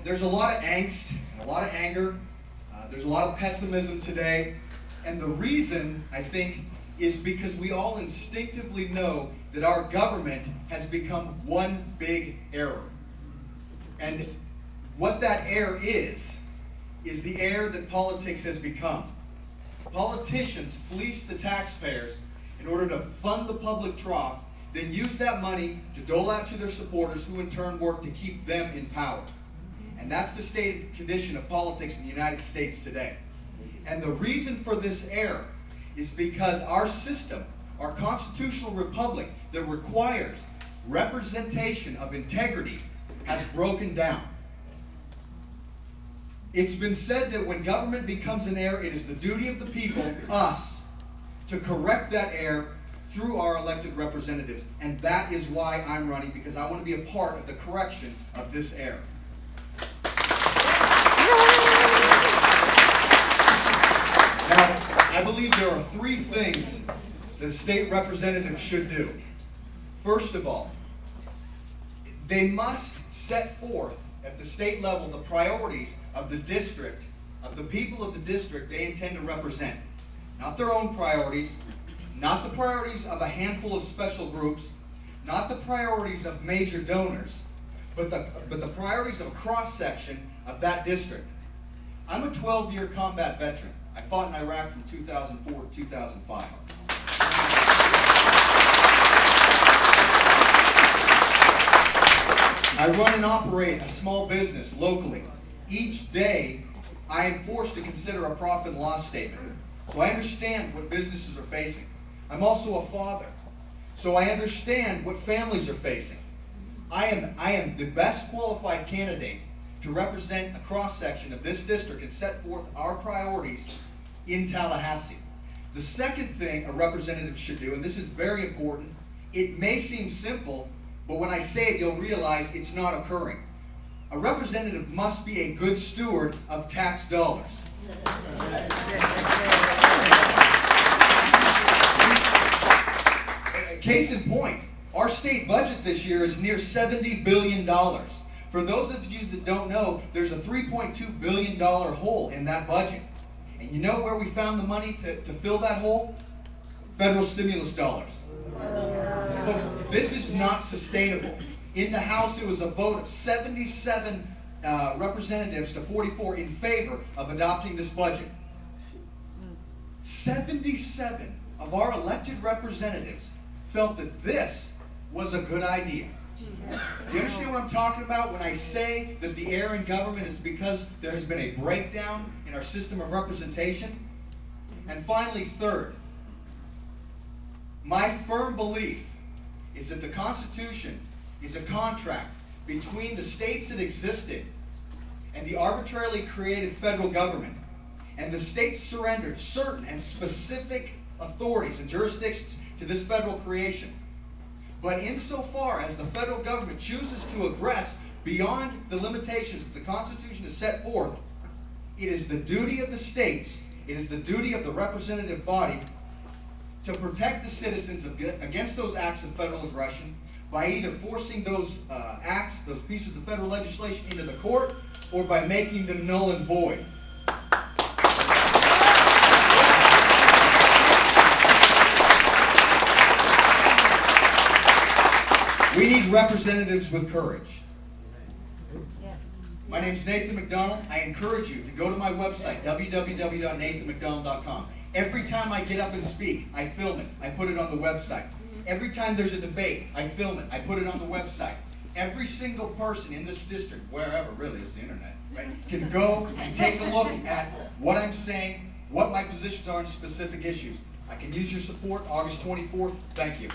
there's a lot of angst, and a lot of anger. There's a lot of pessimism today. And the reason, I think, is because we all instinctively know that our government has become one big error. And what that error is the error that politics has become. Politicians fleece the taxpayers in order to fund the public trough, then use that money to dole out to their supporters, who in turn work to keep them in power. And that's the state and condition of politics in the United States today. And the reason for this error is because our system, our constitutional republic that requires representation of integrity, has broken down. It's been said that when government becomes an error, it is the duty of the people, us, to correct that error through our elected representatives. And that is why I'm running, because I want to be a part of the correction of this error. Now, I believe there are three things that a state representative should do. First of all, they must set forth at the state level the priorities of the district, of the people of the district they intend to represent. Not their own priorities, not the priorities of a handful of special groups, not the priorities of major donors, but the priorities of a cross-section of that district. I'm a 12-year combat veteran. I fought in Iraq from 2004 to 2005. I run and operate a small business locally. Each day, I am forced to consider a profit and loss statement. So I understand what businesses are facing. I'm also a father, so I understand what families are facing. I am the best qualified candidate to represent a cross-section of this district and set forth our priorities in Tallahassee. The second thing a representative should do, and this is very important, it may seem simple, but when I say it, you'll realize it's not occurring. A representative must be a good steward of tax dollars. Case in point, our state budget this year is near $70 billion. For those of you that don't know, there's a $3.2 billion hole in that budget. And you know where we found the money to fill that hole? Federal stimulus dollars. Folks, this is not sustainable. In the House, it was a vote of 77 representatives to 44 in favor of adopting this budget. 77 of our elected representatives felt that this was a good idea. Do you understand what I'm talking about when I say that the error in government is because there has been a breakdown in our system of representation? And finally, third, my firm belief is that the Constitution is a contract between the states that existed and the arbitrarily created federal government. And the states surrendered certain and specific authorities and jurisdictions to this federal creation. But insofar as the federal government chooses to aggress beyond the limitations that the Constitution has set forth, it is the duty of the states, it is the duty of the representative body to protect the citizens against those acts of federal aggression by either forcing those acts, those pieces of federal legislation into the court, or by making them null and void. We need representatives with courage. My name's Nathan McDonald. I encourage you to go to my website, www.nathanmcdonald.com. Every time I get up and speak, I film it. I put it on the website. Every time there's a debate, I film it. I put it on the website. Every single person in this district, wherever really is the internet, right, can go and take a look at what I'm saying, what my positions are on specific issues. I can use your support August 24th. Thank you.